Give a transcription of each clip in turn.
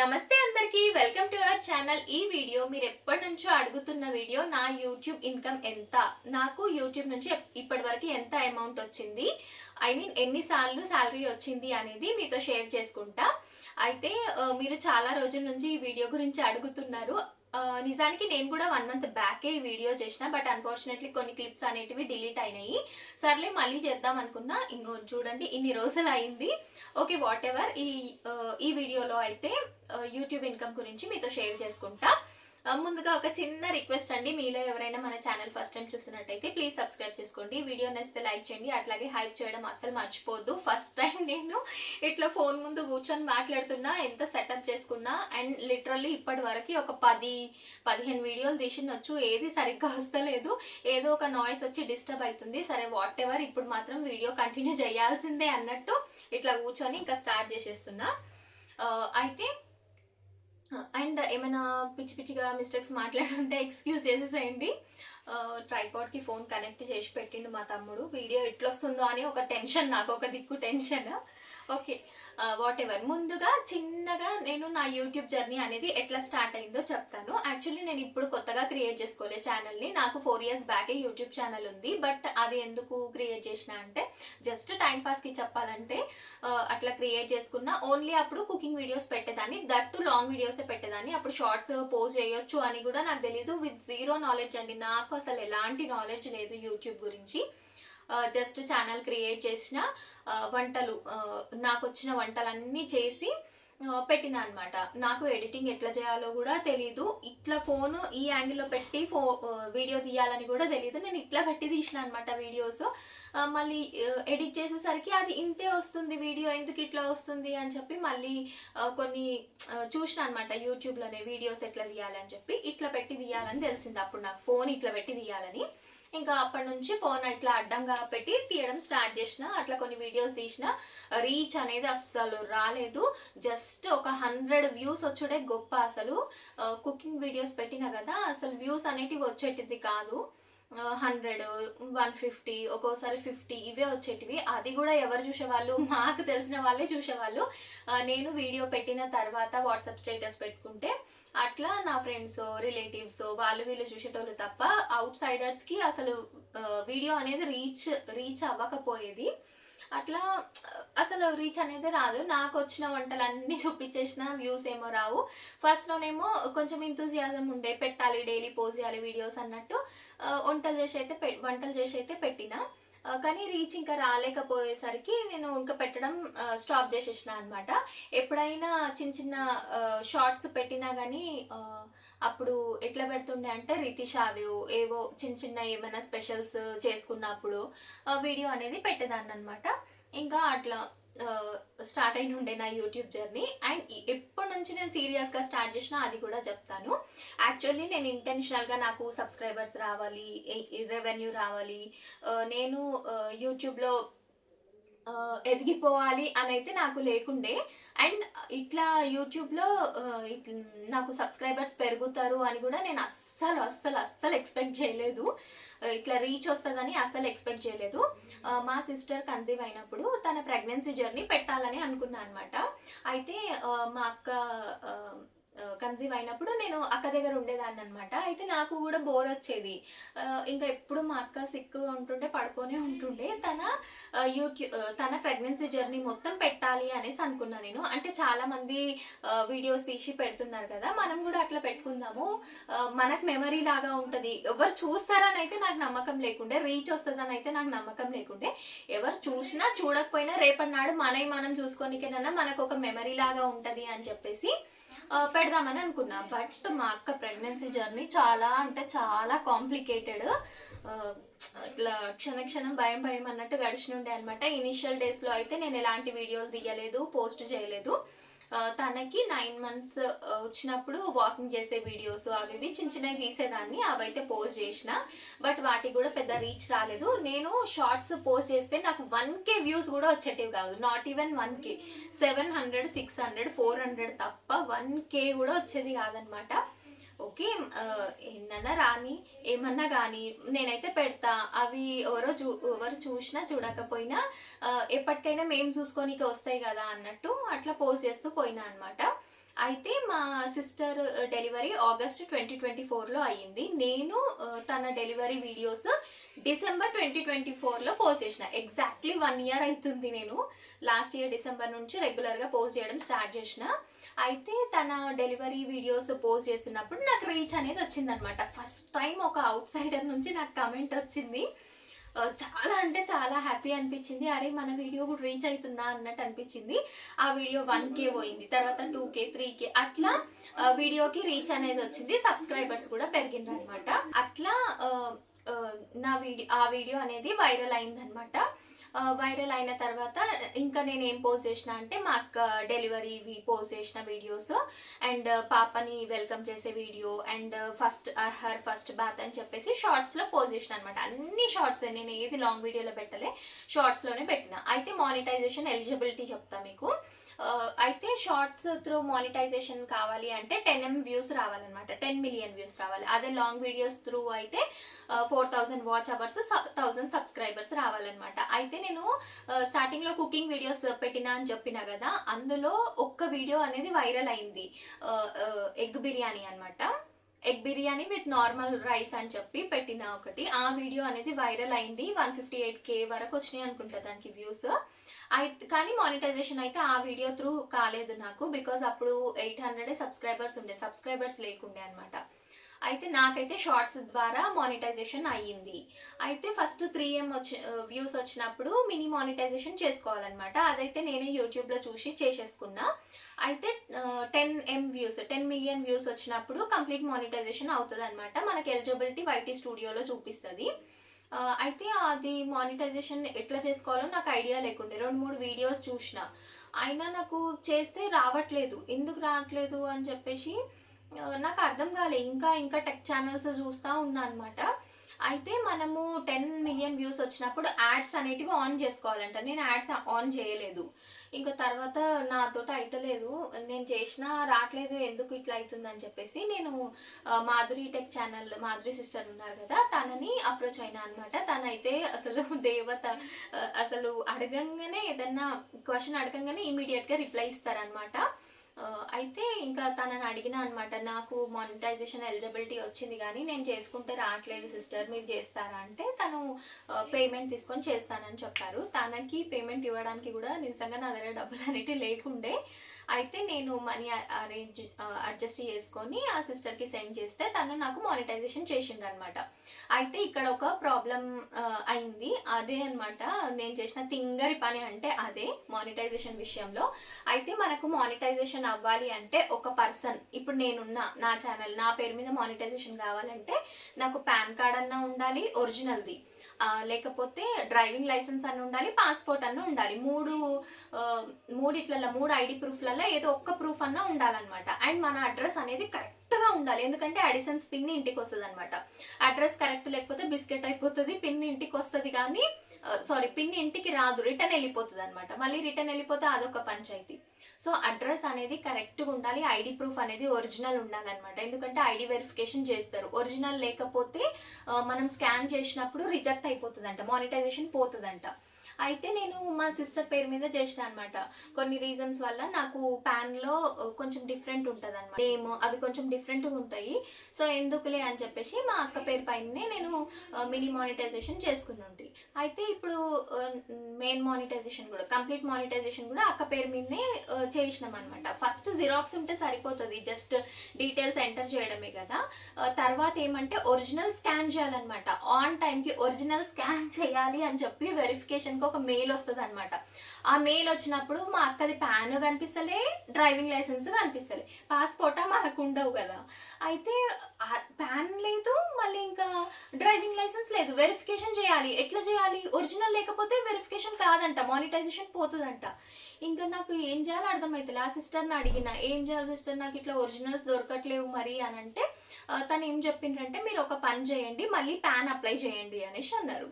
నమస్తే అందరికి welcome to our channel. ఈ వీడియో మీరు ఎప్పటి నుంచో అడుగుతున్న వీడియో. నా యూట్యూబ్ ఇన్కమ్ ఎంత, నాకు యూట్యూబ్ నుంచి ఇప్పటి వరకు ఎంత అమౌంట్ వచ్చింది, ఐ మీన్ ఎన్నిసార్లు శాలరీ వచ్చింది అనేది మీతో షేర్ చేసుకుంటా. అయితే మీరు చాలా రోజుల నుంచి ఈ వీడియో గురించి అడుగుతున్నారు. నిజానికి నేను కూడా 1 మంత్ బ్యాకే ఈ వీడియో చేసిన, బట్ అన్ఫార్చునేట్లీ కొన్ని క్లిప్స్ అనేటివి డిలీట్ అయినాయి. సర్లే మళ్ళీ చేద్దాం అనుకున్నా. ఇంకో చూడండి ఇన్ని రోజులు అయింది. Okay, what ever. ఈ వీడియోలో అయితే యూట్యూబ్ ఇన్కమ్ గురించి మీతో షేర్ చేసుకుంటా. ముందుగా ఒక చిన్న రిక్వెస్ట్ అండి, మీలో ఎవరైనా మన ఛానల్ ఫస్ట్ టైం చూస్తున్నట్టయితే ప్లీజ్ సబ్స్క్రైబ్ చేసుకోండి. వీడియో నచ్చితే లైక్ చేయండి, అట్లాగే హైప్ చేయడం అస్సలు మర్చిపోద్దు. ఫస్ట్ టైం నేను ఇట్లా ఫోన్ ముందు కూర్చొని మాట్లాడుతున్నా, ఎంత సెటప్ చేసుకున్నా, అండ్ లిటరల్లీ ఇప్పటి వరకు ఒక 10-15 వీడియోలు తీసినొచ్చు, ఏది సరిగ్గా వస్తలేదు. ఏదో ఒక నాయిస్ వచ్చి డిస్టర్బ్ అవుతుంది. సరే వాట్ ఎవర్, ఇప్పుడు మాత్రం వీడియో కంటిన్యూ చేయాల్సిందే అన్నట్టు ఇట్లా కూర్చొని ఇంకా స్టార్ట్ చేసేస్తున్నా. అయితే అండ్ ఏమైనా పిచ్చి పిచ్చిగా మిస్టేక్స్ మాట్లాడుంటే ఎక్స్క్యూజ్ చేసేసేయండి. ట్రైపాడ్కి ఫోన్ కనెక్ట్ చేసి పెట్టిండు మా తమ్ముడు. వీడియో ఎట్లొస్తుందో అని ఒక టెన్షన్, నాకు ఒక దిక్కు టెన్షన్. Okay, what ever. ముందుగా చిన్నగా నేను నా యూట్యూబ్ జర్నీ అనేది ఎట్లా స్టార్ట్ అయిందో చెప్తాను. యాక్చువల్లీ నేను ఇప్పుడు కొత్తగా క్రియేట్ చేసుకోలే ఛానల్ని. నాకు 4 years బ్యాకే యూట్యూబ్ ఛానల్ ఉంది. బట్ అది ఎందుకు క్రియేట్ చేసిన అంటే జస్ట్ టైం పాస్కి చెప్పాలంటే అట్లా క్రియేట్ చేసుకున్నా. ఓన్లీ అప్పుడు కుకింగ్ వీడియోస్ పెట్టేదాన్ని, దట్టు లాంగ్ వీడియోసే పెట్టేదాన్ని. అప్పుడు షార్ట్స్ పోస్ట్ చేయొచ్చు అని కూడా నాకు తెలీదు. విత్ జీరో నాలెడ్జ్ అండి, నాకు అసలు ఎలాంటి నాలెడ్జ్ లేదు యూట్యూబ్ గురించి. జస్ట్ ఛానల్ క్రియేట్ చేసిన, వంటలు నాకు వచ్చిన వంటలన్నీ చేసి పెట్టిన అనమాట. నాకు ఎడిటింగ్ ఎట్లా చేయాలో కూడా తెలీదు. ఇట్లా ఫోను ఈ యాంగిల్లో పెట్టి వీడియో తీయాలని కూడా తెలీదు. నేను ఇట్లా పెట్టి తీసిన అనమాట వీడియోస్. మళ్ళీ ఎడిట్ చేసేసరికి అది ఇంతే వస్తుంది వీడియో, ఎందుకు ఇట్లా వస్తుంది అని చెప్పి మళ్ళీ కొన్ని చూసిన అనమాట యూట్యూబ్లోనే వీడియోస్ ఎట్లా తీయాలి అని చెప్పి. ఇట్లా పెట్టి తీయాలని తెలిసింది అప్పుడు నాకు, ఫోన్ ఇట్లా పెట్టి తీయాలని. ఇంకా అప్పటి నుంచి ఫోన్ ఇట్లా అడ్డంగా పెట్టి తీయడం స్టార్ట్ చేసిన. అట్లా కొన్ని వీడియోస్ తీసిన. రీచ్ అనేది అస్సలు రాలేదు. జస్ట్ ఒక 100 వ్యూస్ వచ్చుడే గొప్ప. అసలు కుకింగ్ వీడియోస్ పెట్టినా కదా, అసలు వ్యూస్ అనేటివి వచ్చేటిది కాదు. 100, 150, ఒక్కోసారి 50 ఇవే వచ్చేటివి. అది కూడా ఎవరు చూసేవాళ్ళు, మాకు తెలిసిన వాళ్ళే చూసేవాళ్ళు. నేను వీడియో పెట్టిన తర్వాత వాట్సాప్ స్టేటస్ పెట్టుకుంటే అట్లా నా ఫ్రెండ్స్, రిలేటివ్స్ వాళ్ళు వీళ్ళు చూసేటోళ్ళు తప్ప అవుట్ సైడర్స్కి అసలు వీడియో అనేది రీచ్ అవ్వకపోయేది. అట్లా అసలు రీచ్ అనేది రాదు. నాకు వచ్చిన వంటలన్నీ చూపించేసిన, వ్యూస్ ఏమో రావు. ఫస్ట్లోనేమో కొంచెం ఎంతూజియాజం ఉండే, పెట్టాలి డైలీ పోస్ట్ చేయాలి వీడియోస్ అన్నట్టు వంటలు చేసి అయితే పెట్టిన. కానీ రీచ్ ఇంకా రాలేకపోయేసరికి నేను ఇంకా పెట్టడం స్టాప్ చేసేసిన అనమాట. ఎప్పుడైనా చిన్న చిన్న షార్ట్స్ పెట్టినా కానీ అప్పుడు ఎట్లా పెడుతుండే అంటే రితిషావి ఏవో చిన్న చిన్న ఏమైనా స్పెషల్స్ చేసుకున్నప్పుడు వీడియో అనేది పెట్టేదాన్ని అనమాట. ఇంకా అట్లా స్టార్ట్ అయిన ఉండే నా యూట్యూబ్ జర్నీ. అండ్ ఎప్పటి నుంచి నేను సీరియస్గా స్టార్ట్ చేసినా అది కూడా చెప్తాను. యాక్చువల్లీ నేను ఇంటెన్షనల్గా నాకు సబ్స్క్రైబర్స్ రావాలి, రెవెన్యూ రావాలి, నేను యూట్యూబ్లో ఎదిగిపోవాలి అని అయితే నాకు లేకుండే. అండ్ ఇట్లా యూట్యూబ్లో నాకు సబ్స్క్రైబర్స్ పెరుగుతారు అని కూడా నేను అస్సలు ఎక్స్పెక్ట్ చేయలేదు. ఇట్లా రీచ్ వస్తుందని అస్సలు ఎక్స్పెక్ట్ చేయలేదు. మా సిస్టర్ కన్సీవ్ అయినప్పుడు తన ప్రెగ్నెన్సీ జర్నీ పెట్టాలని అనుకున్నా అనమాట. అయితే మా అక్క కన్సీవ్ అయినప్పుడు నేను అక్క దగ్గర ఉండేదాన్ని అనమాట. అయితే నాకు కూడా బోర్ వచ్చేది. ఇంకా ఎప్పుడు మా అక్క సిక్గా ఉంటుండే, పడుకొనే ఉంటుండే. తన ప్రెగ్నెన్సీ జర్నీ మొత్తం పెట్టాలి అనేసి అనుకున్నా నేను. అంటే చాలామంది వీడియోస్ తీసి పెడుతున్నారు కదా, మనం కూడా అట్లా పెట్టుకుందాము, మనకు మెమరీ లాగా ఉంటుంది. ఎవరు చూస్తారని అయితే నాకు నమ్మకం లేకుండే, రీచ్ వస్తుందని అయితే నాకు నమ్మకం లేకుండే. ఎవరు చూసినా చూడకపోయినా రేపటి నాడు మనం చూసుకోనికేనన్నా మనకు ఒక మెమరీ లాగా ఉంటుంది అని చెప్పేసి పెడదామని అనుకున్నా. బట్ మా అక్క ప్రెగ్నెన్సీ జర్నీ చాలా అంటే చాలా కాంప్లికేటెడ్. ఇట్లా క్షణం భయం అన్నట్టు గడిచినుండే అనమాట. ఇనిషియల్ డేస్లో అయితే నేను ఎలాంటి వీడియోలు తీయలేదు, పోస్ట్ చేయలేదు. తనకి 9 months వచ్చినప్పుడు వాకింగ్ చేసే వీడియోస్ అవి చిన్నవి తీసేదాన్ని, అవైతే పోస్ట్ చేసిన. బట్ వాటికి కూడా పెద్ద రీచ్ రాలేదు. నేను షార్ట్స్ పోస్ట్ చేస్తే నాకు 1K వ్యూస్ కూడా వచ్చేటివి కాదు. నాట్ ఈవెన్ 1K, 700, 600, 400 తప్ప 1K కూడా వచ్చేది కాదనమాట. ఓకే, ఎన్నన్నా రాని ఏమన్నా కానీ నేనైతే పెడతా. అవి ఎవరు చూసినా చూడకపోయినా ఎప్పటికైనా మేము చూసుకోనికి వస్తాయి కదా అన్నట్టు అట్లా పోస్ట్ చేస్తూ పోయినా అనమాట. అయితే మా సిస్టర్ డెలివరీ ఆగస్ట్ 2024లో అయ్యింది. నేను తన డెలివరీ వీడియోస్ డిసెంబర్ 2024లో పోస్ట్ చేసిన. ఎగ్జాక్ట్లీ 1 ఇయర్ అవుతుంది. నేను లాస్ట్ ఇయర్ డిసెంబర్ నుంచి రెగ్యులర్గా పోస్ట్ చేయడం స్టార్ట్ చేసిన. అయితే తన డెలివరీ వీడియోస్ పోస్ట్ చేస్తున్నప్పుడు నాకు రీచ్ అనేది వచ్చిందనమాట. ఫస్ట్ టైం ఒక అవుట్ సైడర్ నుంచి నాకు కమెంట్ వచ్చింది. చాలా అంటే చాలా హ్యాపీ అనిపించింది. అరే మన వీడియో కూడా రీచ్ అవుతుందా అన్నట్టు అనిపించింది. ఆ వీడియో 1K పోయింది, తర్వాత 2K 3K అట్లా వీడియోకి రీచ్ అనేది వచ్చింది. సబ్స్క్రైబర్స్ కూడా పెరిగిండ్రు అనమాట. అట్లా ఆ వీడియో అనేది వైరల్ అయిందనమాట. వైరల్ అయిన తర్వాత ఇంకా నేను ఏం పోస్ట్ చేసిన అంటే మా అక్క డెలివరీ పోస్ట్ చేసిన వీడియోస్ అండ్ పాపని వెల్కమ్ చేసే వీడియో అండ్ ఫస్ట్ బాత్ అని చెప్పేసి షార్ట్స్లో పోస్ట్ చేసిన అనమాట. అన్ని షార్ట్స్ నేను ఏది లాంగ్ వీడియోలో పెట్టలే, షార్ట్స్లోనే పెట్టిన. అయితే మానిటైజేషన్ ఎలిజిబిలిటీ చెప్తా మీకు. అయితే షార్ట్స్ త్రూ మానిటైజేషన్ కావాలి అంటే 10M వ్యూస్ రావాలన్నమాట, 10 మిలియన్ వ్యూస్ రావాలి. అదే లాంగ్ వీడియోస్ త్రూ అయితే 4000 వాచ్ అవర్స్, 1000 సబ్స్క్రైబర్స్ రావాలన్నమాట. అయితే నేను స్టార్టింగ్లో కుకింగ్ వీడియోస్ పెట్టినా అని చెప్పినా కదా, అందులో ఒక్క వీడియో అనేది వైరల్ అయింది. ఎగ్ బిర్యానీ అనమాట. Egg biryani with normal rice అని చెప్పి పెట్టిన ఒకటి. ఆ వీడియో అనేది వైరల్ అయింది. 158K వరకు వచ్చినాయి అనుకుంటా దానికి వ్యూస్. అయితే కానీ మానిటైజేషన్ అయితే ఆ వీడియో త్రూ కాలేదు నాకు, బికాజ్ అప్పుడు 800 సబ్స్క్రైబర్స్ ఉండే, సబ్స్క్రైబర్స్ లేకుండే అనమాట. అయితే నాకైతే షార్ట్స్ ద్వారా మానిటైజేషన్ అయ్యింది. అయితే ఫస్ట్ 3M వ్యూస్ వచ్చినప్పుడు మినీ మానిటైజేషన్ చేసుకోవాలన్నమాట. అదైతే నేనే యూట్యూబ్లో చూసి చేసేసుకున్నా. అయితే 10M వ్యూస్, 10 మిలియన్ వ్యూస్ వచ్చినప్పుడు కంప్లీట్ మానిటైజేషన్ అవుతుంది అనమాట. మనకి ఎలిజిబిలిటీ వైటీ స్టూడియోలో చూపిస్తుంది. అయితే అది మానిటైజేషన్ ఎట్లా చేసుకోవాలో నాకు ఐడియా లేకుండే. 2-3 వీడియోస్ చూసిన, అయినా నాకు చేస్తే రావట్లేదు. ఎందుకు రావట్లేదు అని చెప్పేసి నాకు అర్థం కాలే. ఇంకా ఇంకా టెక్ ఛానల్స్ చూస్తూ ఉన్నా అనమాట. అయితే మనము 10 మిలియన్ వ్యూస్ వచ్చినప్పుడు యాడ్స్ అనేటివి ఆన్ చేసుకోవాలంట. నేను యాడ్స్ ఆన్ చేయలేదు. ఇంకా తర్వాత నాతోటి అయితలేదు, నేను చేసినా రావట్లేదు, ఎందుకు ఇట్లా అవుతుందని చెప్పేసి నేను Madhuri tech channel, Madhuri sister ఉన్నారు కదా, తనని అప్రోచ్ అయినా అనమాట. తనైతే అసలు దేవత. అసలు అడగంగానే, ఏదన్నా క్వశ్చన్ అడగంగానే ఇమీడియట్గా రిప్లై ఇస్తారనమాట. అయితే ఇంకా తనని అడిగిన అనమాట, నాకు మానిటైజేషన్ ఎలిజిబిలిటీ వచ్చింది కానీ నేను చేసుకుంటే రావట్లేదు సిస్టర్, మీరు చేస్తారా అంటే తను పేమెంట్ తీసుకొని చేస్తానని చెప్పారు. తనకి పేమెంట్ ఇవ్వడానికి కూడా నిజంగా నా దగ్గర డబ్బులు అనేవి లేకుండే. అయితే నేను మనీ అడ్జస్ట్ చేసుకొని ఆ సిస్టర్కి సెండ్ చేస్తే తను నాకు మానిటైజేషన్ చేసిండ్రు అనమాట. అయితే ఇక్కడ ఒక ప్రాబ్లం అయింది. అదే అనమాట నేను చేసిన తింగరి పని అంటే అదే మానిటైజేషన్ విషయంలో. అయితే మనకు మానిటైజేషన్ అవ్వాలి అంటే ఒక పర్సన్, ఇప్పుడు నేనున్నా నా ఛానల్, నా పేరు మీద మానిటైజేషన్ కావాలంటే నాకు పాన్ కార్డ్ అన్నా ఉండాలి ఒరిజినల్ది, లేకపోతే డ్రైవింగ్ లైసెన్స్ అన్న ఉండాలి, పాస్పోర్ట్ అన్న ఉండాలి. మూడు ఐడి ప్రూఫ్లలో ఏదో ఒక్క ప్రూఫ్ అన్నా ఉండాలన్నమాట. అండ్ మన అడ్రస్ అనేది కరెక్ట్గా ఉండాలి, ఎందుకంటే అడిసన్స్ పిన్ ఇంటికి వస్తుంది అనమాట. అడ్రస్ కరెక్ట్ లేకపోతే బిస్కెట్ అయిపోతుంది, పిన్ ఇంటికి వస్తుంది కానీ పిన్ ఇంటికి రాదు, రిటర్న్ వెళ్ళిపోతుంది అనమాట. మళ్ళీ రిటర్న్ వెళ్ళిపోతే అదొక పంచాయతీ. సో అడ్రస్ అనేది కరెక్ట్గా ఉండాలి, ఐడి ప్రూఫ్ అనేది ఒరిజినల్ ఉండాలన్నమాట. ఎందుకంటే ఐడి వెరిఫికేషన్ చేస్తారు, ఒరిజినల్ లేకపోతే మనం స్కాన్ చేసినప్పుడు రిజెక్ట్ అయిపోతుందంట, మానిటైజేషన్ పోతుందంట. అయితే నేను మా సిస్టర్ పేరు మీద చేసిన అనమాట. కొన్ని రీజన్స్ వల్ల నాకు ప్యాన్లో కొంచెం డిఫరెంట్ ఉంటుంది అనమాట, నేమ్ అవి కొంచెం డిఫరెంట్గా ఉంటాయి. సో ఎందుకులే అని చెప్పేసి మా అక్క పేరు పైనే నేను మినీ మానిటైజేషన్ చేసుకుని. అయితే ఇప్పుడు మెయిన్ మానిటైజేషన్ కూడా, కంప్లీట్ మానిటైజేషన్ కూడా అక్క పేరు మీదనే చేసినాం అనమాట. ఫస్ట్ జిరాక్స్ ఉంటే సరిపోతుంది, జస్ట్ డీటెయిల్స్ ఎంటర్ చేయడమే కదా. తర్వాత ఏమంటే ఒరిజినల్ స్కాన్ చేయాలన్నమాట. ఆన్ టైంకి ఒరిజినల్ స్కాన్ చేయాలి అని చెప్పి వెరిఫికేషన్ ఒక మెయిల్ వస్తుంది అనమాట. ఆ మెయిల్ వచ్చినప్పుడు మా అక్కది పాన్ కనిపిస్తలే, డ్రైవింగ్ లైసెన్స్ కనిపిస్తలే, పాస్పోర్టా మనకు ఉండవు కదా. అయితే పాన్ లేదు, మళ్ళీ ఇంకా డ్రైవింగ్ లైసెన్స్ లేదు, వెరిఫికేషన్ చేయాలి. ఎట్లా చేయాలి? ఒరిజినల్ లేకపోతే వెరిఫికేషన్ కాదంట, మానిటైజేషన్ పోతుందంట. ఇంకా నాకు ఏం చేయాలో అర్థమవుతుంది. ఆ సిస్టర్ని అడిగిన, ఏం చేయాలి సిస్టర్, నాకు ఇట్లా ఒరిజినల్స్ దొరకట్లేవు మరి అని అంటే తను ఏం చెప్పిండ్రంటే, మీరు ఒక పని చేయండి, మళ్ళీ పాన్ అప్లై చేయండి అనేసి అన్నారు.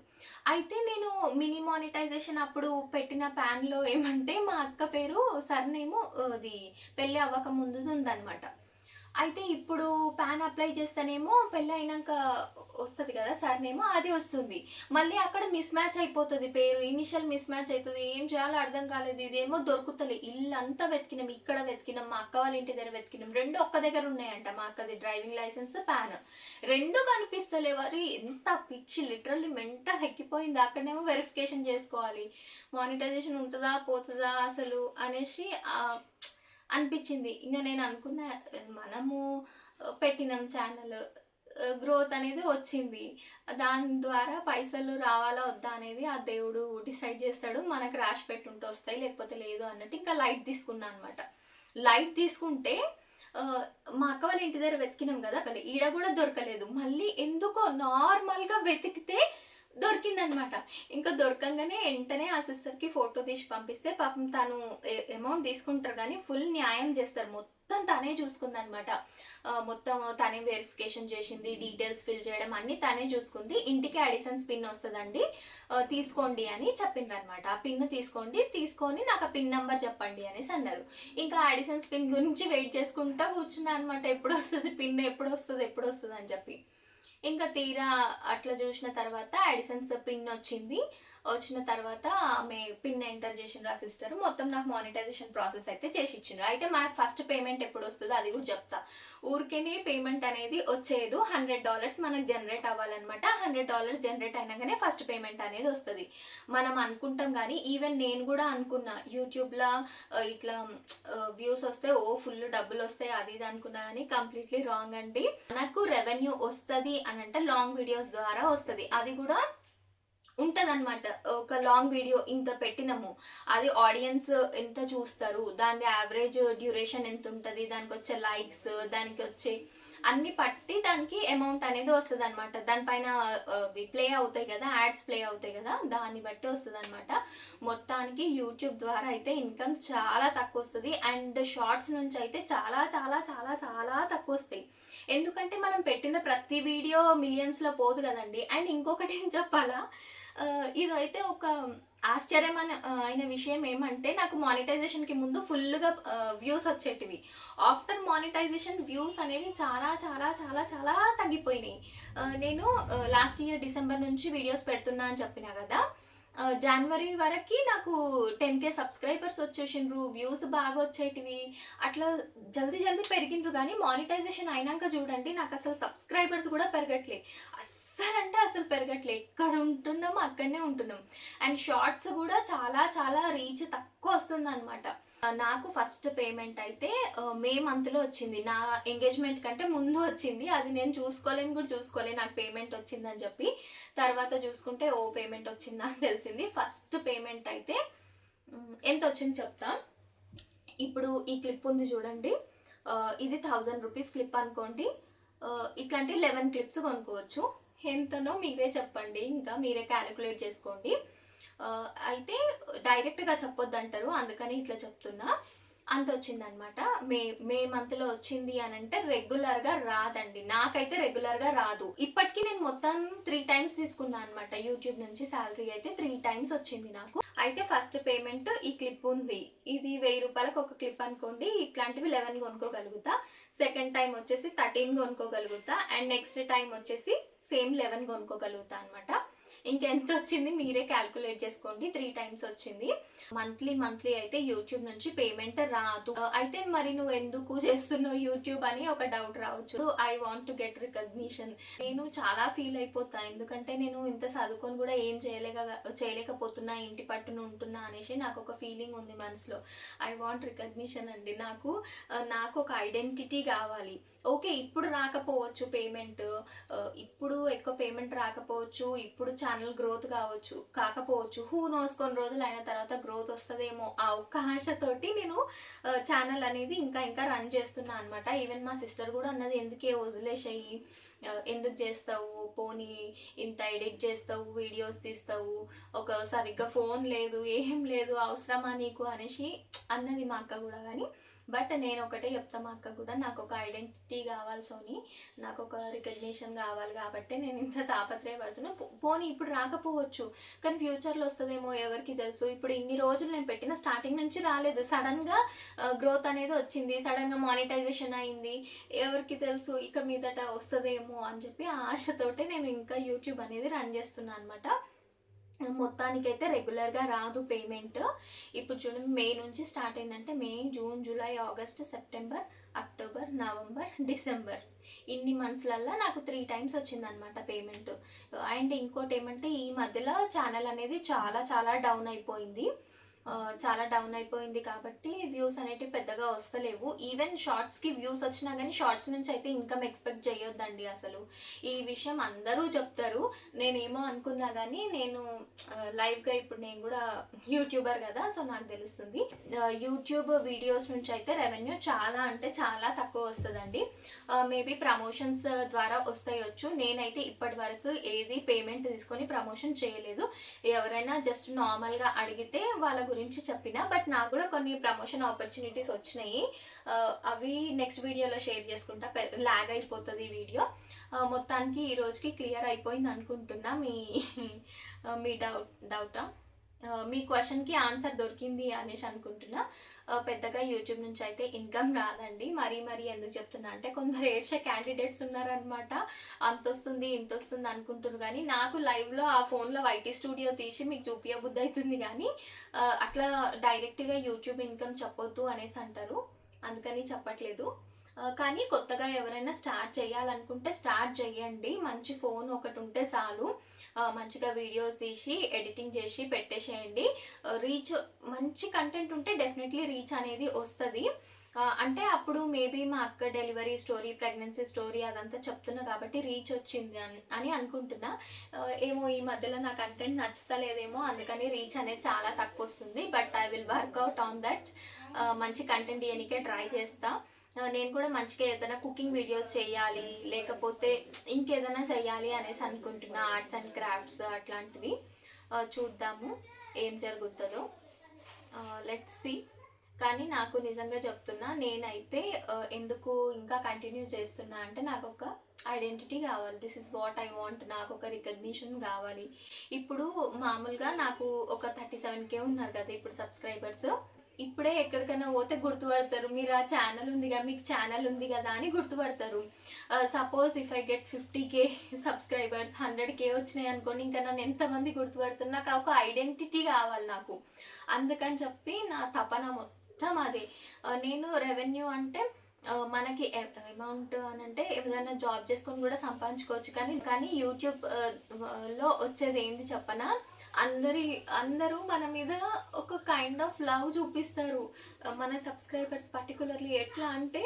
అయితే నేను మినీ మానిటైజేషన్ అప్పుడు పెట్టిన ప్యాన్లో ఏమంటే మా అక్క పేరు సర్నేము అది పెళ్ళి అవ్వక ముందు ఉందన్నమాట. అయితే ఇప్పుడు పాన్ అప్లై చేస్తేనేమో పెళ్లయినంక వస్తది కదా! సర్‌నేమ్ అది వస్తుంది. మళ్ళీ అక్కడ మిస్ మ్యాచ్ అయిపోతది పేరు. ఇనీషియల్ మిస్ మ్యాచ్ అయితది. ఏం చేయాలో అర్థం కాలేదు. ఇదేమో దొరుకుతలే. ఇల్లంతా వెతికినాం. ఇక్కడ వెతికినాం. మా అక్క వాళ్ళ ఇంటి దగ్గర వెతికినాం. 2 ఒక్క దగ్గర ఉన్నాయంట. మా అక్కది డ్రైవింగ్ లైసెన్స్, పాన్. 2 కనిపిస్తలేవు. అరే! ఎంత పిచ్చి లిటరల్లీ మెంటల్ ఎక్కిపోయింది. అక్కడనేమో వెరిఫికేషన్ చేసుకోవాలి. మానిటైజేషన్ ఉంటదా? పోతదా? అసలు అనేసి అనిపిచ్చింది. ఇంగ నేను అనుకున్నా మనము పెట్టినాం ఛానల్. గ్రోత్ అనేది వచ్చింది. దాని ద్వారా పైసలు రావాలా? వద్దా? అనేది ఆ దేవుడు డిసైడ్ చేస్తాడు. మనకు రాసి పెట్టుంటే వస్తాయి. లేకపోతే లేదు అన్నట్టు ఇంకా లైట్ తీసుకున్నా అనమాట. లైట్ తీసుకుంటే మా అక్క వాళ్ళ ఇంటి దగ్గర వెతికినాం గదా! ఈడ గూడా దొరకలేదు. మళ్ళీ ఎందుకో నార్మల్‌గా వెతికితే దొరికిందనమాట. ఇంకా దొరకంగానే ఎంటనే ఆ సిస్టర్‌కి ఫోటో తీసి పంపిస్తే పాపం తను అమౌంట్ తీసుకుంటారు గానీ ఫుల్ న్యాయం చేస్తారు. మొత్తం తనే చూసుకుందనమాట. మొత్తం తనే వెరిఫికేషన్ చేసింది. డీటెయిల్స్ ఫిల్ చేయడం అన్నీ తనే చూసుకుంది. ఇంటికి అడిసన్స్ పిన్ వస్తదండి. తీసుకోండి అని చెప్పిండ్రనమాట. ఆ పిన్ తీసుకోండి. తీసుకొని నాకు ఆ పిన్ నంబర్ చెప్పండి అనేసి అన్నారు. ఇంకా అడిసన్స్ పిన్ గురించి వెయిట్ చేసుకుంటా కూర్చున్నా అనమాట. ఎప్పుడొస్తది పిన్ ఎప్పుడొస్తది? ఎప్పుడొస్తది? అని చెప్పి. ఇంకా తీరా అట్లా చూసిన తర్వాత అడిసన్స్ పిన్ వచ్చింది. వచ్చిన తర్వాత ఆమె పిన్ ఎంటర్ చేసిండ్రు ఆ సిస్టర్. మొత్తం నాకు మానిటైజేషన్ ప్రాసెస్ అయితే చేసిచ్చిండ్రు. అయితే మనకు ఫస్ట్ పేమెంట్ ఎప్పుడొస్తదో అది కూడా చెప్తా. ఊరికేనే పేమెంట్ అనేది వచ్చేదు. $100 మనకు జనరేట్ అవ్వాలన్నమాట. $100 జనరేట్ అయినంగానే ఫస్ట్ పేమెంట్ అనేది వస్తది. మనం అనుకుంటాం గానీ ఈవెన్ నేను కూడా అనుకున్నా యూట్యూబ్‌ల ఇట్లా వ్యూస్ వస్తే ఫుల్ డబ్బులొస్తాయి అది ఇది అనుకున్నా గానీ కంప్లీట్‌లీ రాంగ్ అండి. మనకు రెవెన్యూ వస్తది అనంటే లాంగ్ వీడియోస్ ద్వారా వస్తది. అది కూడా ఉంటదనమాట. ఒక లాంగ్ వీడియో ఇంత పెట్టినము. అది ఆడియన్స్ ఎంత చూస్తారు, దాని యావరేజ్ డ్యూరేషన్ ఎంతుంటది, దానికొచ్చే లైక్స్, దానికొచ్చే అన్ని పట్టి దానికి అమౌంట్ అనేది వస్తదనమాట. దానిపైన ప్లే అవుతాయి కదా! యాడ్స్ ప్లే అవుతాయి కదా! దాన్ని బట్టి వస్తదనమాట. మొత్తానికి యూట్యూబ్ ద్వారా అయితే ఇన్‌కమ్ చాలా తక్కువొస్తది. అండ్ షార్ట్స్ నుంచి అయితే చాలా చాలా చాలా చాలా తక్కువొస్తాయి. ఎందుకంటే మనం పెట్టిన ప్రతి వీడియో మిలియన్స్‌లో పోదు కదండీ! అండ్ ఇంకొకటి ఏం చెప్పాలా? ఇదైతే ఒక అయిన విషయం ఏమంటే నాకు మానిటైజేషన్‌కి ముందు ఫుల్‌గా వ్యూస్ వచ్చేటివి. ఆఫ్టర్ మానిటైజేషన్ వ్యూస్ అనేవి చాలా చాలా చాలా చాలా తగ్గిపోయినాయి. నేను లాస్ట్ ఇయర్ డిసెంబర్ నుంచి వీడియోస్ పెడుతున్నా అని చెప్పినా గదా! జనవరి వరకి నాకు 10,000 సబ్స్క్రైబర్స్ వచ్చేసిండ్రు. వ్యూస్ బాగా వచ్చేటివి. అట్లా జల్దీ జల్దీ పెరిగిండ్రు గానీ మానిటైజేషన్ అయినంక చూడండి నాకసలు సబ్స్క్రైబర్స్ గూడా పెరగట్లే. అస్సలంటే అసలు పెరగట్లే. ఎక్కడ ఉంటున్నామో అక్కడనే ఉంటున్నాం. అండ్ షార్ట్స్ గూడా చాలా చాలా రీచ్ తక్కువొస్తుందనమాట. నాకు ఫస్ట్ పేమెంట్ అయితే మే మంత్‌లో వచ్చింది. నా ఎంగేజ్‌మెంట్ కంటే ముందు వచ్చింది. అది నేను చూసుకోలేను కూడా చూసుకోలే నాకు పేమెంట్ వచ్చిందని చెప్పి. తర్వాత చూసుకుంటే పేమెంట్ వచ్చిందా అని తెలిసింది. ఫస్ట్ పేమెంట్ అయితే ఎంతొచ్చింది చెప్తా. ఇప్పుడు ఈ క్లిప్ ఉంది చూడండి. ఇది ₹1000 క్లిప్ అనుకోండి. ఇట్లాంటి 11 క్లిప్స్ కొనుక్కోవచ్చు. ఎంతనో మీరే చెప్పండి. ఇంకా మీరే కాలిక్యులేట్ చేసుకోండి. అయితే డైరెక్ట్‌గా చెప్పొద్దంటారు. అందుకని ఇట్లా చెప్తున్నా. అంతొచ్చిందనమాట. మే మే మంత్‌లో వచ్చింది అనంటే రెగ్యులర్‌గా రాదండి. నాకైతే రెగ్యులర్‌గా రాదు. ఇప్పటికి నేను మొత్తం 3 టైమ్స్ తీసుకున్నా అనమాట. యూట్యూబ్ నుంచి సాలరీ అయితే 3 టైమ్స్ వచ్చింది నాకు. అయితే ఫస్ట్ పేమెంట్ ఈ క్లిప్ ఉంది. ఇది ₹1000కి ఒక క్లిప్ అనుకోండి. ఇట్లాంటివి 11 కొనుక్కోగలుగుతా. సెకండ్ టైమ్ వచ్చేసి 13 కొనుక్కోగలుగుతా. అండ్ నెక్స్ట్ టైమ్ వచ్చేసి సేమ్ 11 కొనుక్కోగలుగుతా అనమాట. ఇంకెంతొచ్చింది మీరే కాలిక్యులేట్ చేసుకోండి. 3 టైమ్స్ వచ్చింది. మంత్లీ అయితే యూట్యూబ్ నుంచి పేమెంట్ రాదు. అయితే మరి నువ్వెందుకు చేస్తున్నావు యూట్యూబ్ అని ఒక డౌట్ రావచ్చు. I want to get recognition. నేను చాలా ఫీల్ అయిపోతా. ఎందుకంటే నేను ఇంత చదువుకొని కూడా ఏం చేయలేకపోతున్నా, ఇంటి పట్టున ఉంటున్నా అనేసి నాకొక ఫీలింగ్ ఉంది మనసులో. ఐ వాంట్ రికగ్నిషన్ అండి. నాకు ఒక ఐడెంటిటీ కావాలి. ఓకే. ఇప్పుడు రాకపోవచ్చు పేమెంట్. ఇప్పుడు ఎక్కువ పేమెంట్ రాకపోవచ్చు. ఇప్పుడు ఛానల్ గ్రోత్ కాకపోవచ్చు. హూ నోస్ కొన్ని రోజులు అయిన తర్వాత గ్రోత్ వస్తదేమో ఆ ఒక్క ఆశతోటి నేను ఛానల్ అనేది ఇంకా రన్ చేస్తున్నా అనమాట. ఈవెన్ మా సిస్టర్ కూడా అన్నది ఎందుకే వదిలేసేయి. ఎందుకు చేస్తావు? పోనీ ఇంత ఎడిట్ చేస్తావు, వీడియోస్ తీస్తావు, సరిగ్గా ఫోన్ లేదు, ఏం లేదు అవసరమా నీకు అనేసి అన్నది మా అక్క కూడా. కానీ బట్ నేను ఒకటే చెప్తా మా అక్క కూడా, నాకు ఒక ఐడెంటిటీ కావాలి సోని, నాకు ఒక రికగ్నిషన్ కావాలి కాబట్టి నేను ఇంత తాపత్రయపడుతున్నా. పోనీ ఇప్పుడు రాకపోవచ్చు కానీ ఫ్యూచర్లో వస్తుందేమో ఎవరికి తెలుసు. ఇప్పుడు ఇన్ని రోజులు నేను పెట్టిన స్టార్టింగ్ నుంచి రాలేదు, సడన్గా గ్రోత్ అనేది వచ్చింది, సడన్గా మానిటైజేషన్ అయింది. ఎవరికి తెలుసు ఇక మీదట వస్తుందేమో అని చెప్పి ఆ ఆశతోటే నేను ఇంకా యూట్యూబ్ అనేది రన్ చేస్తున్నాను అనమాట. మొత్తానికైతే రెగ్యులర్గా రాదు పేమెంట్. ఇప్పుడు చూడండి, మే నుంచి స్టార్ట్ అయిందంటే May, June, July, August, September, October, November, December, ఇన్ని మంత్స్లల్లో నాకు 3 టైమ్స్ వచ్చిందనమాట పేమెంట్. అండ్ ఇంకోటి ఏమంటే ఈ మధ్యలో ఛానల్ అనేది చాలా చాలా డౌన్ అయిపోయింది. చాలా డౌన్ అయిపోయింది కాబట్టి వ్యూస్ అనేటివి పెద్దగా వస్తలేవు. ఈవెన్ షార్ట్స్కి వ్యూస్ వచ్చినా కానీ షార్ట్స్ నుంచి అయితే ఇన్కమ్ ఎక్స్పెక్ట్ చేయొద్దండి అసలు. ఈ విషయం అందరూ చెప్తారు, నేనేమో అనుకున్నా కానీ నేను లైవ్గా ఇప్పుడు నేను కూడా యూట్యూబర్ కదా, సో నాకు తెలుస్తుంది. యూట్యూబ్ వీడియోస్ నుంచి అయితే రెవెన్యూ చాలా అంటే చాలా తక్కువ వస్తుందండి. మేబీ ప్రమోషన్స్ ద్వారా వస్తాయొచ్చు. నేనైతే ఇప్పటి వరకు ఏది పేమెంట్ తీసుకొని ప్రమోషన్ చేయలేదు. ఎవరైనా జస్ట్ నార్మల్గా అడిగితే వాళ్ళ గురించి చెప్పిన, బట్ నాకు కూడా కొన్ని ప్రమోషన్ ఆపర్చునిటీస్ వచ్చినాయి. అవి నెక్స్ట్ వీడియోలో షేర్ చేసుకుంటా, లాగ్ అయిపోతుంది వీడియో. మొత్తానికి ఈ రోజుకి క్లియర్ అయిపోయింది అనుకుంటున్నా మీ డౌటా, మీ క్వశ్చన్కి ఆన్సర్ దొరికింది అనేసి అనుకుంటున్నా. పెద్దగా యూట్యూబ్ నుంచి అయితే ఇన్కమ్ రాదండి. మరీ ఎందుకు చెప్తున్నా అంటే కొందరు ఏడ్చే క్యాండిడేట్స్ ఉన్నారనమాట. అంత వస్తుంది ఇంత వస్తుంది అనుకుంటున్నారు కానీ నాకు లైవ్లో ఆ ఫోన్లో వైటీ స్టూడియో తీసి మీకు చూపించబుద్ధి అవుతుంది కానీ అట్లా డైరెక్ట్గా యూట్యూబ్ ఇన్కమ్ చెప్పొద్దు అనేసి అంటారు, అందుకని చెప్పట్లేదు. కానీ కొత్తగా ఎవరైనా స్టార్ట్ చేయాలనుకుంటే స్టార్ట్ చేయండి. మంచి ఫోన్ ఒకటి ఉంటే చాలు, మంచిగా వీడియోస్ తీసి ఎడిటింగ్ చేసి పెట్టేసేయండి. రీచ్, మంచి కంటెంట్ ఉంటే డెఫినెట్లీ రీచ్ అనేది వస్తుంది. అంటే అప్పుడు మేబీ మా అక్క డెలివరీ స్టోరీ, ప్రెగ్నెన్సీ స్టోరీ అదంతా చెప్తున్నా కాబట్టి రీచ్ వచ్చింది అని అనుకుంటున్నా. ఏమో ఈ మధ్యలో నా కంటెంట్ నచ్చుతలేదేమో, అందుకని రీచ్ అనేది చాలా తక్కువ వస్తుంది. But I will work out on that. మంచి కంటెంట్ ఇవ్వడానికే ట్రై చేస్తా. నేను కూడా మంచిగా ఏదైనా కుకింగ్ వీడియోస్ చేయాలి, లేకపోతే ఇంకేదైనా చేయాలి అనేసి అనుకుంటున్నా, ఆర్ట్స్ అండ్ క్రాఫ్ట్స్ అట్లాంటివి. చూద్దాము ఏం జరుగుతుందో, లెట్స్ సీ. కానీ నాకు నిజంగా చెప్తున్నా, నేనైతే ఎందుకు ఇంకా కంటిన్యూ చేస్తున్నా అంటే నాకు ఒక ఐడెంటిటీ కావాలి. This is what I want. నాకు ఒక రికగ్నిషన్ కావాలి. ఇప్పుడు మామూలుగా నాకు ఒక 37K ఉన్నారు కదా ఇప్పుడు సబ్స్క్రైబర్స్. ఇప్పుడే ఎక్కడికైనా పోతే గుర్తుపడతారు, మీరు ఆ ఛానల్ ఉందిగా, మీకు ఛానల్ ఉంది కదా అని గుర్తుపడతారు. Suppose if I get 50K subscribers, 100K వచ్చినాయి అనుకోండి, ఇంకా నన్ను ఎంతమంది గుర్తుపడుతున్నారు? నాకు ఒక ఐడెంటిటీ కావాలి నాకు. అందుకని చెప్పి నా తపన మొత్తం అదే. నేను రెవెన్యూ అంటే మనకి అమౌంట్ అని అంటే ఏదైనా జాబ్ చేసుకొని కూడా సంపాదించుకోవచ్చు, కానీ యూట్యూబ్ లో వచ్చేది ఏంది చెప్పనా, అందరూ మన మీద ఒక కైండ్ ఆఫ్ లవ్ చూపిస్తారు. మన సబ్స్క్రైబర్స్ పర్టికులర్లీ ఎట్లా అంటే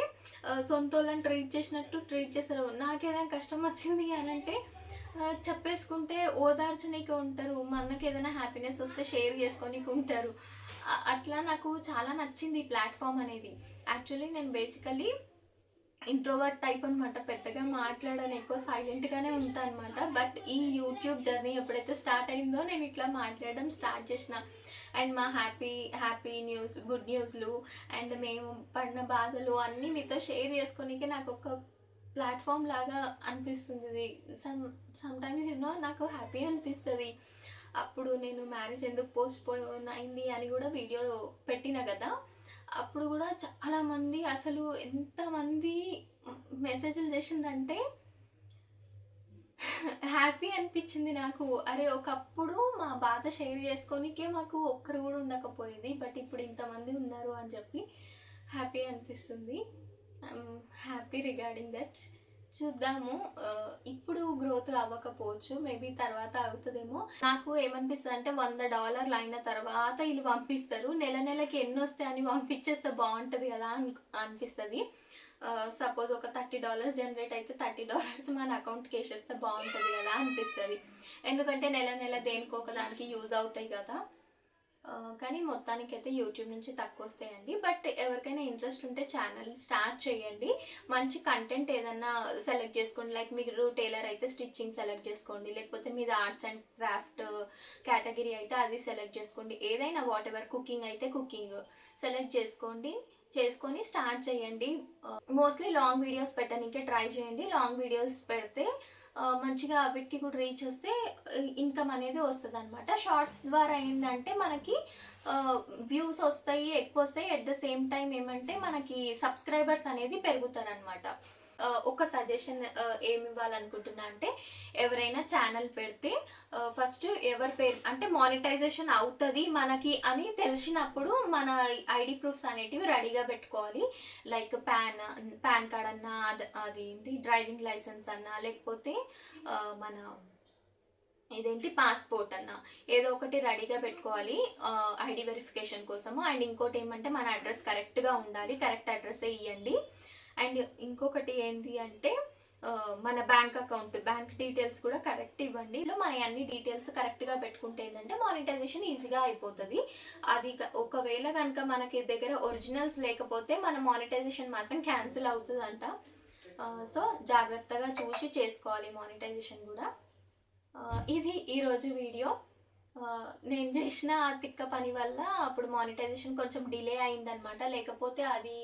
సొంత వాళ్ళని ట్రీట్ చేసినట్టు ట్రీట్ చేస్తారు. నాకేదైనా కష్టం వచ్చింది అని అంటే చెప్పేసుకుంటే ఓదార్చనీకి ఉంటారు, మనకి ఏదైనా హ్యాపీనెస్ వస్తే షేర్ చేసుకోనికి ఉంటారు. అట్లా నాకు చాలా నచ్చింది ఈ ప్లాట్ఫామ్ అనేది. యాక్చువల్లీ నేను బేసికలీ ఇంట్రోవర్ట్ టైప్ అనమాట, పెద్దగా మాట్లాడను, ఎక్కువ సైలెంట్గానే ఉంటాను అనమాట. బట్ ఈ యూట్యూబ్ జర్నీ ఎప్పుడైతే స్టార్ట్ అయిందో నేను ఇట్లా మాట్లాడడం స్టార్ట్ చేసిన. అండ్ మా హ్యాపీ న్యూస్, గుడ్ న్యూస్లు అండ్ మేము పడిన బాధలు అన్నీ మీతో షేర్ చేసుకోనికి నాకు ఒక ప్లాట్ఫామ్ లాగా అనిపిస్తుంది. సమ్టైమ్స్ నాకు హ్యాపీ అనిపిస్తుంది. అప్పుడు నేను మ్యారేజ్ ఎందుకు పోస్ట్ పోన్ అయింది అని కూడా వీడియో పెట్టిన కదా, అప్పుడు కూడా చాలామంది అసలు ఎంతమంది మెసేజ్లు చేసిందంటే హ్యాపీ అనిపించింది నాకు. అరే ఒకప్పుడు మా బాధ షేర్ చేసుకోనికే మాకు ఒక్కరు కూడా ఉండకపోయేది, బట్ ఇప్పుడు ఇంతమంది ఉన్నారు అని చెప్పి హ్యాపీ అనిపిస్తుంది. Happy regarding that. చూద్దాము, ఇప్పుడు గ్రోత్ అవ్వకపోవచ్చు, మేబీ తర్వాత అవుతుందేమో. నాకు ఏమనిపిస్తుంది అంటే $100 అయిన తర్వాత వీళ్ళు పంపిస్తారు, నెలకి ఎన్ని వస్తాయి అని పంపించేస్తే బాగుంటుంది కదా అనిపిస్తుంది. సపోజ్ ఒక $30 జనరేట్ అయితే $30 మన అకౌంట్కి వేసేస్తే బాగుంటుంది కదా అనిపిస్తుంది. ఎందుకంటే నెల దేనికో ఒక దానికి యూజ్ అవుతాయి కదా. కానీ మొత్తానికైతే యూట్యూబ్ నుంచి తక్కువ వస్తాయండి. బట్ ఎవరికైనా ఇంట్రెస్ట్ ఉంటే ఛానల్ స్టార్ట్ చేయండి. మంచి కంటెంట్ ఏదన్నా సెలెక్ట్ చేసుకోండి. లైక్ మీరు టైలర్ అయితే స్టిచ్చింగ్ సెలెక్ట్ చేసుకోండి, లేకపోతే మీది ఆర్ట్స్ అండ్ క్రాఫ్ట్ కేటగిరీ అయితే అది సెలెక్ట్ చేసుకోండి. ఏదైనా వాట్ ఎవర్, కుకింగ్ అయితే కుకింగ్ సెలెక్ట్ చేసుకోండి. చేసుకొని స్టార్ట్ చేయండి. మోస్ట్లీ లాంగ్ వీడియోస్ పెట్టడానికే ట్రై చేయండి. లాంగ్ వీడియోస్ పెడితే మంచిగా వీటికి కూడా రీచ్ వస్తే ఇన్కమ్ అనేది వస్తుంది అనమాట. షార్ట్స్ ద్వారా ఏంటంటే మనకి వ్యూస్ వస్తాయి, ఎక్కువ వస్తాయి. ఎట్ ద సేమ్ టైం ఏమంటే మనకి సబ్స్క్రైబర్స్ అనేది పెరుగుతారనమాట. ఒక సజెషన్ ఏమి ఇవ్వాలనుకుంటున్నా అంటే, ఎవరైనా ఛానల్ పెడితే ఫస్ట్ ఎవరి పేరు అంటే మానిటైజేషన్ అవుతుంది మనకి అని తెలిసినప్పుడు మన ఐడి ప్రూఫ్స్ అనేటివి రెడీగా పెట్టుకోవాలి. లైక్ పాన్ కార్డ్ అన్నా, అది ఏంటి డ్రైవింగ్ లైసెన్స్ అన్నా, లేకపోతే మన ఇదేంటి పాస్పోర్ట్ అన్న ఏదో ఒకటి రెడీగా పెట్టుకోవాలి ఐడి వెరిఫికేషన్ కోసము. అండ్ ఇంకోటి ఏమంటే మన అడ్రస్ కరెక్ట్గా ఉండాలి, కరెక్ట్ అడ్రస్సే ఇవ్వండి. అండ్ ఇంకొకటి ఏంటి అంటే మన బ్యాంక్ డీటెయిల్స్ కూడా కరెక్ట్ ఇవ్వండి. మన అన్ని డీటెయిల్స్ కరెక్ట్గా పెట్టుకుంటే ఏంటంటే మానిటైజేషన్ ఈజీగా అయిపోతుంది. అది ఒకవేళ కనుక మనకి దగ్గర ఒరిజినల్స్ లేకపోతే మన మానిటైజేషన్ మాత్రం క్యాన్సిల్ అవుతుందంట. సో జాగ్రత్తగా చూసి చేసుకోవాలి మానిటైజేషన్ కూడా. ఇది ఈరోజు వీడియో. నేను చేసిన తిక్క పని వల్ల అప్పుడు మానిటైజేషన్ కొంచెం డిలే అయిందనమాట. లేకపోతే అది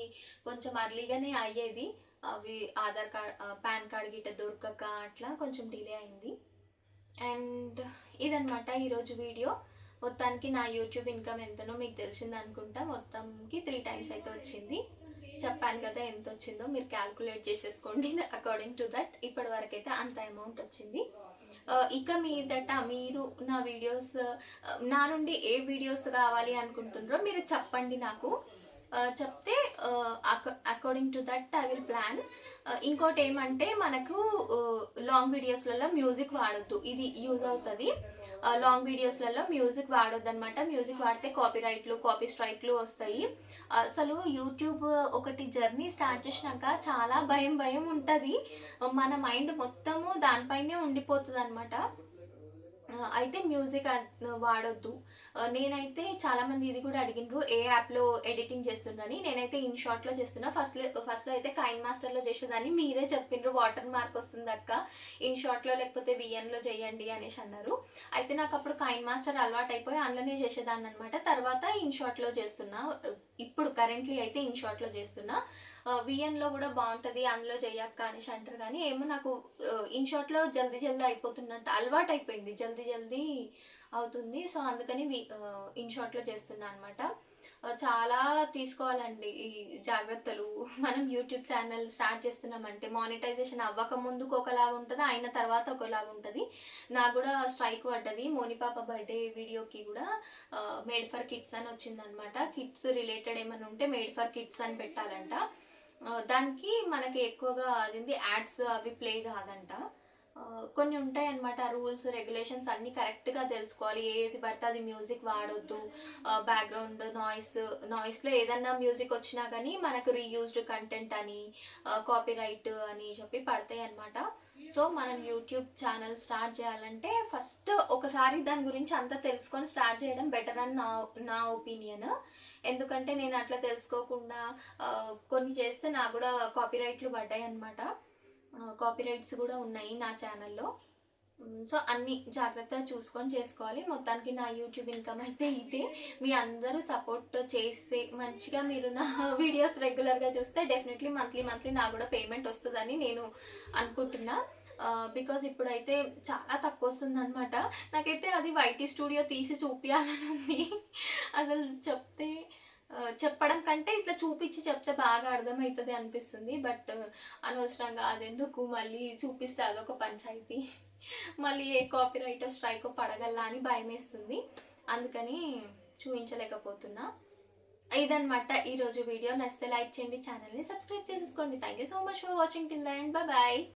కొంచెం అర్లీగానే అయ్యేది. అవి ఆధార్ కార్డ్, పాన్ కార్డ్ గిట్ట దొరకక అట్లా కొంచెం డిలే అయింది. అండ్ ఇదనమాట ఈరోజు వీడియో. మొత్తానికి నా యూట్యూబ్ ఇన్కమ్ ఎంతనో మీకు తెలిసింది అనుకుంటా. మొత్తంకి 3 times అయితే వచ్చింది. చెప్పాను కదా ఎంత వచ్చిందో, మీరు క్యాల్కులేట్ చేసేసుకోండి. అకార్డింగ్ టు దట్ ఇప్పటి వరకు అయితే అంత అమౌంట్ వచ్చింది. ఇక మీదట మీరు నా వీడియోస్, నా నుండి ఏ వీడియోస్ కావాలి అనుకుంటున్నారో మీరు చెప్పండి నాకు. చెప్తే according to that I will plan. ఇంకోటి ఏమంటే మనకు లాంగ్ వీడియోస్లలో మ్యూజిక్ వాడొద్దు, ఇది యూజ్ అవుతుంది. లాంగ్ వీడియోస్లలో మ్యూజిక్ వాడొద్దు అనమాట. మ్యూజిక్ వాడితే కాపీ స్ట్రైక్లు వస్తాయి. అసలు యూట్యూబ్ ఒకటి జర్నీ స్టార్ట్ చేసినాక చాలా భయం ఉంటుంది. మన మైండ్ మొత్తము దానిపైనే ఉండిపోతుంది అనమాట. అయితే మ్యూజిక్ వాడొద్దు. నేనైతే చాలామంది ఇది కూడా అడిగినారు, ఏ యాప్లో ఎడిటింగ్ చేస్తుండ్రని. నేనైతే ఇన్షార్ట్లో చేస్తున్నా. ఫస్ట్లో అయితే కైన్ మాస్టర్లో చేసేదాన్ని. మీరే చెప్పిండ్రు వాటర్ మార్క్ వస్తుంది అక్క, ఇన్షార్ట్లో లేకపోతే విఎన్లో చేయండి అనేసి అన్నారు. అయితే నాకు అప్పుడు కైన్ మాస్టర్ అలవాటు అయిపోయి అందులోనే చేసేదాన్ని అనమాట. తర్వాత ఇన్షార్ట్లో చేస్తున్నా. ఇప్పుడు కరెంట్లీ అయితే ఇన్షార్ట్లో చేస్తున్నా. విఎన్లో కూడా బాగుంటుంది, అందులో చేయక్క అనేసి అంటారు. కానీ ఏమో నాకు ఇన్షార్ట్లో జల్దీ అయిపోతున్నట్టు అలవాటు అయిపోయింది, జల్దీ అవుతుంది. సో అందుకని ఇన్షార్ట్లో చేస్తున్నా అనమాట. చాలా తీసుకోవాలండి ఈ జాగ్రత్తలు. మనం యూట్యూబ్ ఛానల్ స్టార్ట్ చేస్తున్నామంటే మానిటైజేషన్ అవ్వక ముందుకు ఒకలాగా ఉంటుంది, అయిన తర్వాత ఒకలాగా ఉంటుంది. నాకు కూడా స్ట్రైక్ పడ్డది. మోనిపాప బర్త్డే వీడియోకి కూడా మేడ్ ఫర్ కిడ్స్ అని వచ్చిందనమాట. కిడ్స్ రిలేటెడ్ ఏమైనా ఉంటే మేడ్ ఫర్ కిడ్స్ అని పెట్టాలంట. దానికి మనకి ఎక్కువగా అదేంటి యాడ్స్ అవి ప్లే కాదంట. కొన్ని ఉంటాయి అన్నమాట రూల్స్ రెగ్యులేషన్స్ అన్నీ కరెక్ట్గా తెలుసుకోవాలి. ఏది పడితే అది మ్యూజిక్ వాడొద్దు. బ్యాక్గ్రౌండ్ నాయిస్లో ఏదన్నా మ్యూజిక్ వచ్చినా కానీ మనకు రీయూజ్డ్ కంటెంట్ అని, కాపీరైట్ అని చెప్పి పడతాయి అన్నమాట. సో మనం యూట్యూబ్ ఛానల్ స్టార్ట్ చేయాలంటే ఫస్ట్ ఒకసారి దాని గురించి అంతా తెలుసుకొని స్టార్ట్ చేయడం బెటర్ అని నా ఒపీనియన్. ఎందుకంటే నేను అట్లా తెలుసుకోకుండా కొన్ని చేస్తే నాకు కూడా కాపీరైట్లు పడ్డాయి అనమాట. కాపీరైట్స్ కూడా ఉన్నాయి నా ఛానల్లో. సో అన్ని జాగ్రత్తగా చూసుకొని చేసుకోవాలి. మొత్తానికి నా యూట్యూబ్ ఇన్కమ్ అయితే ఇదే. మీ అందరూ సపోర్ట్ చేస్తే మంచిగా మీరు నా వీడియోస్ రెగ్యులర్గా చూస్తే డెఫినెట్లీ మంత్లీ నాకు కూడా పేమెంట్ వస్తుందని నేను అనుకుంటున్నా. బికాజ్ ఇప్పుడైతే చాలా తక్కువ వస్తుంది అనమాట. నాకైతే అది వైటీ స్టూడియో తీసి చూపించాలని ఉంది. అసలు చెప్పడం కంటే ఇట్లా చూపించి చెప్తే బాగా అర్థమవుతుంది అనిపిస్తుంది. బట్ అనవసరంగా అదెందుకు మళ్ళీ చూపిస్తే అదొక పంచాయతీ, మళ్ళీ ఏ కాపీరైట్ స్ట్రైక్ పడగల్లా అని భయం వేస్తుంది. అందుకని చూపించలేకపోతున్నా. ఇదనమాట ఈరోజు వీడియో. నచ్చితే లైక్ చేయండి, ఛానల్ని సబ్స్క్రైబ్ చేసేసుకోండి. Thank you so much for watching till the end. Bye.